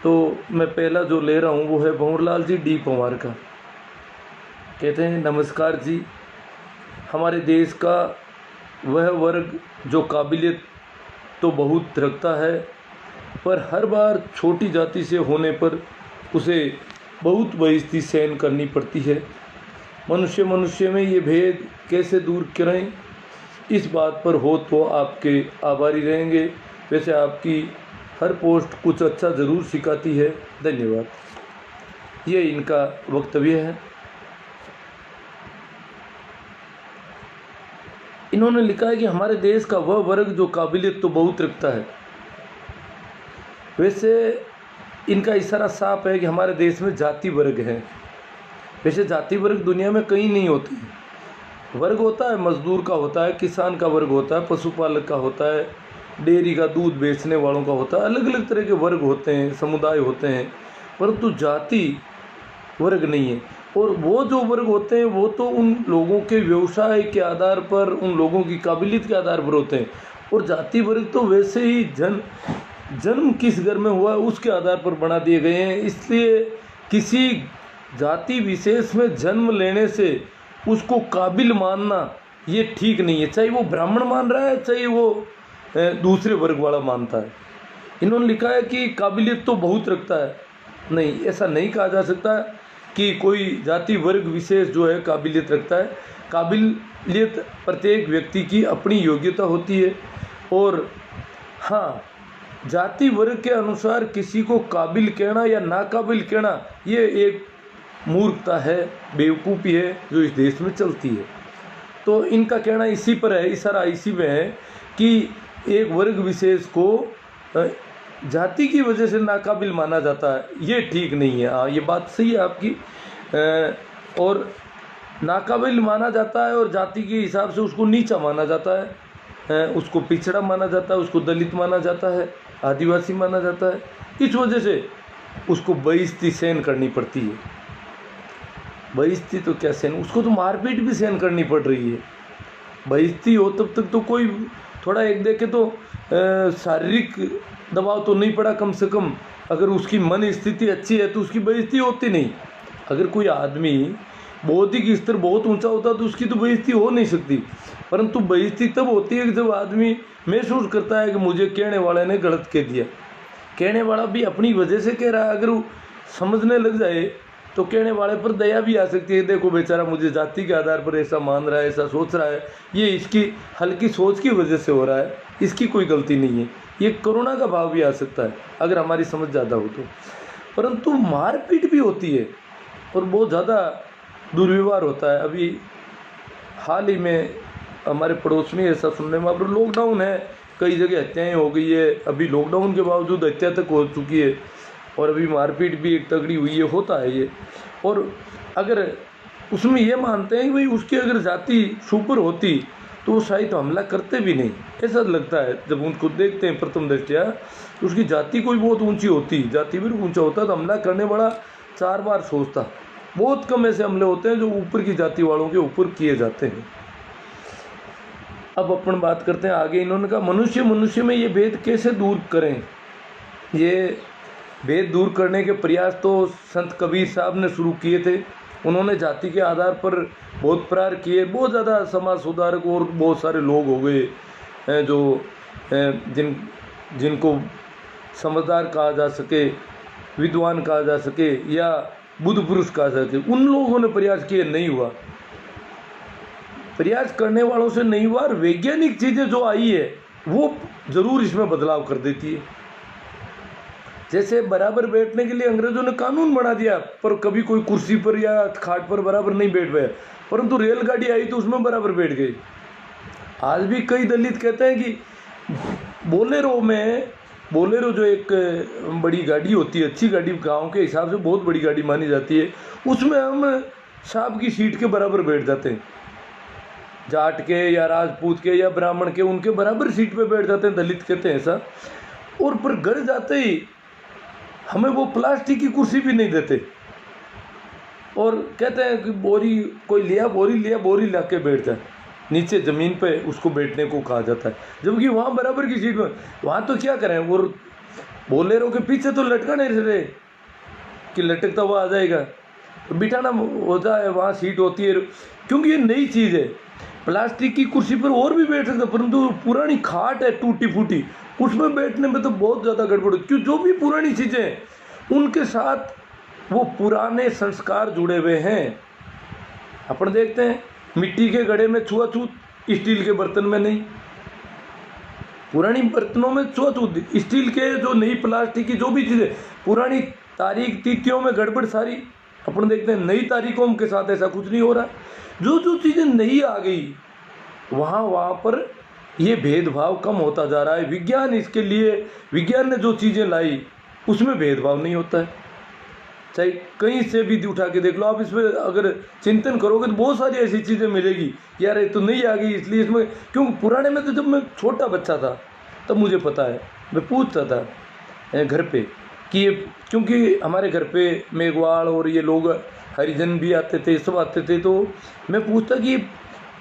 तो मैं पहला जो ले रहा हूँ वो है भंवरलाल जी डी पंवार का। कहते हैं, नमस्कार जी, हमारे देश का वह वर्ग जो काबिलियत तो बहुत रखता है, पर हर बार छोटी जाति से होने पर उसे बहुत बेइज्जती सहन करनी पड़ती है। मनुष्य मनुष्य में ये भेद कैसे दूर करें, इस बात पर हो तो आपके आभारी रहेंगे। वैसे आपकी हर पोस्ट कुछ अच्छा ज़रूर सिखाती है, धन्यवाद। ये इनका वक्तव्य है। इन्होंने लिखा है कि हमारे देश का वह वर्ग जो काबिलियत तो बहुत रखता है। वैसे इनका इशारा साफ है कि हमारे देश में जाति वर्ग है। वैसे जाति वर्ग दुनिया में कहीं नहीं होते। वर्ग होता है, मजदूर का होता है, किसान का वर्ग होता है, पशुपालक का होता है, डेयरी का दूध बेचने वालों का होता है। अलग अलग तरह के वर्ग होते हैं, समुदाय होते हैं, परंतु जाति वर्ग नहीं है। और वो जो वर्ग होते हैं वो तो उन लोगों के व्यवसाय के आधार पर, उन लोगों की काबिलियत के आधार पर होते हैं। और जाति वर्ग तो वैसे ही जन्म किस घर में हुआ है उसके आधार पर बना दिए गए हैं। इसलिए किसी जाति विशेष में जन्म लेने से उसको काबिल मानना ये ठीक नहीं है, चाहे वो ब्राह्मण मान रहा है, चाहे वो दूसरे वर्ग वाला मानता है। इन्होंने लिखा है कि काबिलियत तो बहुत रखता है। नहीं, ऐसा नहीं कहा जा सकता कि कोई जाति वर्ग विशेष जो है काबिलियत रखता है। काबिलियत प्रत्येक व्यक्ति की अपनी योग्यता होती है। और हाँ, जाति वर्ग के अनुसार किसी को काबिल कहना या नाकाबिल कहना ये एक मूर्खता है, बेवकूफ़ी है जो इस देश में चलती है। तो इनका कहना इसी पर है, इशारा इसी में है कि एक वर्ग विशेष को जाति की वजह से नाकाबिल माना जाता है, ये ठीक नहीं है। हाँ, ये बात सही है आपकी। और नाकाबिल माना जाता है और जाति के हिसाब से उसको नीचा माना जाता है, उसको पिछड़ा माना जाता है, उसको दलित माना जाता है, आदिवासी माना जाता है। इस वजह से उसको बेइज्जती सहन करनी पड़ती है। बेइज्जती तो क्या सहन, उसको तो मारपीट भी सहन करनी पड़ रही है। बेइज्जती हो तब तक तो कोई थोड़ा एक देखे तो शारीरिक दबाव तो नहीं पड़ा, कम से कम अगर उसकी मन स्थिति अच्छी है तो उसकी बेइज्जती होती नहीं। अगर कोई आदमी बौद्धिक स्तर बहुत ऊंचा होता तो उसकी तो बेइज्जती हो नहीं सकती। परंतु बेइज्जती तब होती है कि जब आदमी महसूस करता है कि मुझे कहने वाले ने गलत कह दिया। कहने वाला भी अपनी वजह से कह रहा है, अगर वो समझने लग जाए तो कहने वाले पर दया भी आ सकती है। देखो बेचारा मुझे जाति के आधार पर ऐसा मान रहा है, ऐसा सोच रहा है, ये इसकी हल्की सोच की वजह से हो रहा है, इसकी कोई गलती नहीं है। ये करुणा का भाव भी आ सकता है अगर हमारी समझ ज़्यादा हो तो। परंतु मारपीट भी होती है और बहुत ज़्यादा दुर्व्यवहार होता है। अभी हाल ही में हमारे पड़ोस में ऐसा सुनने में, अब लॉकडाउन है, कई जगह हत्याएँ हो गई है। अभी लॉकडाउन के बावजूद हत्या तक हो चुकी है और अभी मारपीट भी एक तगड़ी हुई है, होता है ये। और अगर उसमें ये मानते हैं कि भाई उसकी अगर जाति सुपर होती तो वो शायद हमला करते भी नहीं, ऐसा लगता है जब उनको देखते हैं प्रथम दृष्टया। उसकी जाति कोई बहुत ऊंची होती, जाति भी ऊंचा होता तो हमला करने वाला 4 बार सोचता। बहुत कम ऐसे हमले होते हैं जो ऊपर की जाति वालों के ऊपर किए जाते हैं। अब अपन बात करते हैं आगे। इन्होंने कहा, मनुष्य मनुष्य में ये भेद कैसे दूर करें। ये भेद दूर करने के प्रयास तो संत कबीर साहब ने शुरू किए थे। उन्होंने जाति के आधार पर बहुत प्रहार किए। बहुत ज़्यादा समाज सुधारक और बहुत सारे लोग हो गए जो जिनको समझदार कहा जा सके, विद्वान कहा जा सके या बुद्ध पुरुष कहा जा सके। उन लोगों ने प्रयास किए, नहीं हुआ। प्रयास करने वालों से नहीं हुआ। और वैज्ञानिक चीज़ें जो आई है वो ज़रूर इसमें बदलाव कर देती है। जैसे बराबर बैठने के लिए अंग्रेजों ने कानून बना दिया, पर कभी कोई कुर्सी पर या खाट पर बराबर नहीं बैठ पाया। परंतु रेलगाड़ी आई तो उसमें बराबर बैठ गई। आज भी कई दलित कहते हैं कि बोलेरो जो एक बड़ी गाड़ी होती है, अच्छी गाड़ी, गांव के हिसाब से बहुत बड़ी गाड़ी मानी जाती है, उसमें हम साहब की सीट के बराबर बैठ जाते हैं। जाट के या राजपूत के या ब्राह्मण के, उनके बराबर सीट पे बैठ जाते हैं, दलित कहते हैं ऐसा। और पर घर जाते ही हमें वो प्लास्टिक की कुर्सी भी नहीं देते और कहते हैं कि बोरी ला के बैठ जाए, नीचे ज़मीन पे उसको बैठने को कहा जाता है। जबकि वहाँ बराबर की सीट में, वहाँ तो क्या करें, वो बोलेरो के पीछे तो लटका नहीं रहे कि लटकता हुआ आ जाएगा, बिठाना होता है, वहाँ सीट होती है, क्योंकि ये नई चीज़ है। प्लास्टिक की कुर्सी पर और भी बैठ सकते, परंतु पुरानी खाट है टूटी फूटी, उसमें बैठने में तो बहुत ज़्यादा गड़बड़ होती। क्यों, जो भी पुरानी चीज़ें हैं उनके साथ वो पुराने संस्कार जुड़े हुए हैं। अपन देखते हैं मिट्टी के घड़े में छुआछूत, स्टील के बर्तन में नहीं। पुरानी बर्तनों में छुआछूत, स्टील के जो नई प्लास्टिक की जो भी चीज़ें, पुरानी तारीख तिथियों में गड़बड़ सारी। अपन देखते हैं नई तारीखों के साथ ऐसा कुछ नहीं हो रहा। जो जो चीज़ें नई आ गई वहाँ पर ये भेदभाव कम होता जा रहा है। विज्ञान इसके लिए, विज्ञान ने जो चीज़ें लाई उसमें भेदभाव नहीं होता है। चाहे कहीं से भी उठा के देख लो आप, इसमें अगर चिंतन करोगे तो बहुत सारी ऐसी चीज़ें मिलेगी, यार ये तो नहीं आ गई इसलिए इसमें। क्योंकि पुराने में तो जब मैं छोटा बच्चा था तब मुझे पता है, मैं पूछता था घर पे कि ये, क्योंकि हमारे घर पे मेघवाल और ये लोग हरिजन भी आते थे, सब आते थे, तो मैं पूछता कि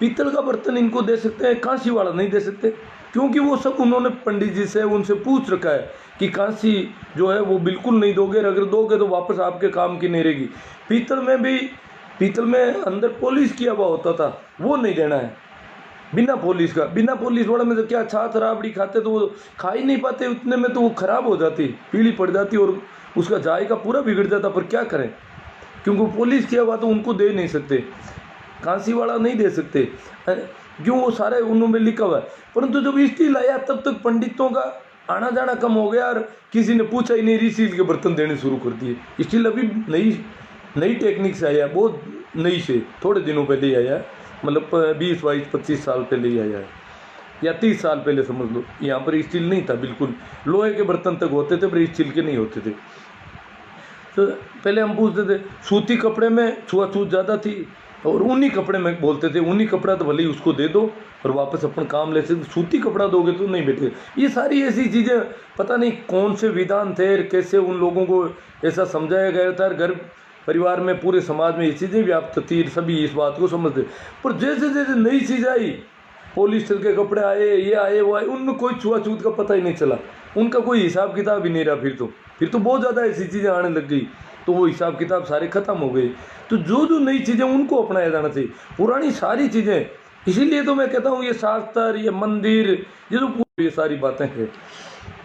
पीतल का बर्तन इनको दे सकते हैं, कांसी वाला नहीं दे सकते, क्योंकि वो सब उन्होंने पंडित जी से उनसे पूछ रखा है कि कांसी जो है वो बिल्कुल नहीं दोगे, अगर दोगे तो वापस आपके काम की नहीं रहेगी। पीतल में भी, पीतल में अंदर पॉलिश किया हुआ होता था, वो नहीं देना है बिना पॉलिश का। बिना पॉलिश वाला में तो क्या छाछ राबड़ी खाते तो वो खा ही नहीं पाते, उतने में तो वो खराब हो जाती, पीली पड़ जाती और उसका जायका पूरा बिगड़ जाता। पर क्या करें, क्योंकि पॉलिश किया हुआ तो उनको दे नहीं सकते, कांसी वाला नहीं दे सकते, क्यों, वो सारे उनमें लिखा हुआ है। परंतु जब स्टील आया तब तक पंडितों का आना जाना कम हो गया और किसी ने पूछा ही नहीं, स्टील के बर्तन देने शुरू कर दिए। स्टील अभी नई टेक्निक से आया, बहुत नई से, थोड़े दिनों पहले ही आया, मतलब 20, 22, 25 साल पहले ही आया है, या 30 साल पहले समझ लो। यहाँ पर स्टील नहीं था, बिल्कुल लोहे के बर्तन तक होते थे पर स्टील के नहीं होते थे। तो पहले हम पूछते थे, सूती कपड़े में छुआछूत ज़्यादा थी और ऊनी कपड़े में बोलते थे ऊनी कपड़ा तो भले ही उसको दे दो और वापस अपन काम ले सकते, सूती कपड़ा दोगे तो नहीं बैठे। ये सारी ऐसी चीज़ें पता नहीं कौन से विधान थे, कैसे उन लोगों को ऐसा समझाया गया था। घर परिवार में, पूरे समाज में ये चीज़ें व्याप्त थी, सभी इस बात को समझते। पर जैसे जैसे नई चीज़ आई, पॉलिस्टर के कपड़े आए, ये आए वो आए, उनमें कोई छुआछूत का पता ही नहीं चला, उनका कोई हिसाब किताब ही नहीं रहा। फिर तो बहुत ज़्यादा ऐसी चीज़ें आने लग गई, तो वो हिसाब किताब सारे ख़त्म हो गए। तो जो जो नई चीज़ें उनको अपनाया जाना चाहिए, पुरानी सारी चीज़ें। इसीलिए तो मैं कहता हूँ ये शास्त्र, ये मंदिर, ये जो ये सारी बातें हैं,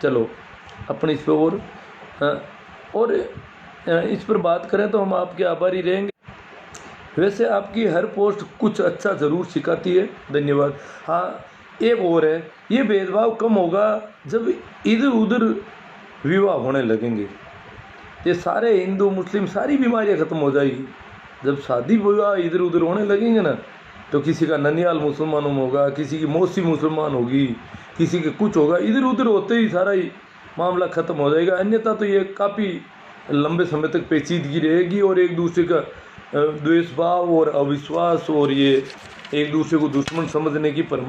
चलो अपन इस पर और इस पर बात करें तो हम आपके आभारी रहेंगे। वैसे आपकी हर पोस्ट कुछ अच्छा ज़रूर सिखाती है, धन्यवाद। हाँ, एक और है, ये भेदभाव कम होगा जब इधर उधर विवाह होने लगेंगे। ये सारे हिंदू मुस्लिम सारी बीमारियां ख़त्म हो जाएगी जब शादी विवाह इधर उधर होने लगेंगे ना। तो किसी का ननियाल मुसलमानों में होगा, किसी की मौसी मुसलमान होगी, किसी के कुछ होगा, इधर उधर होते ही सारा ही मामला ख़त्म हो जाएगा। अन्यथा तो ये काफ़ी लंबे समय तक पेचीदगी रहेगी और एक दूसरे का द्वेष भाव और अविश्वास और ये एक दूसरे को दुश्मन समझने की परंपरा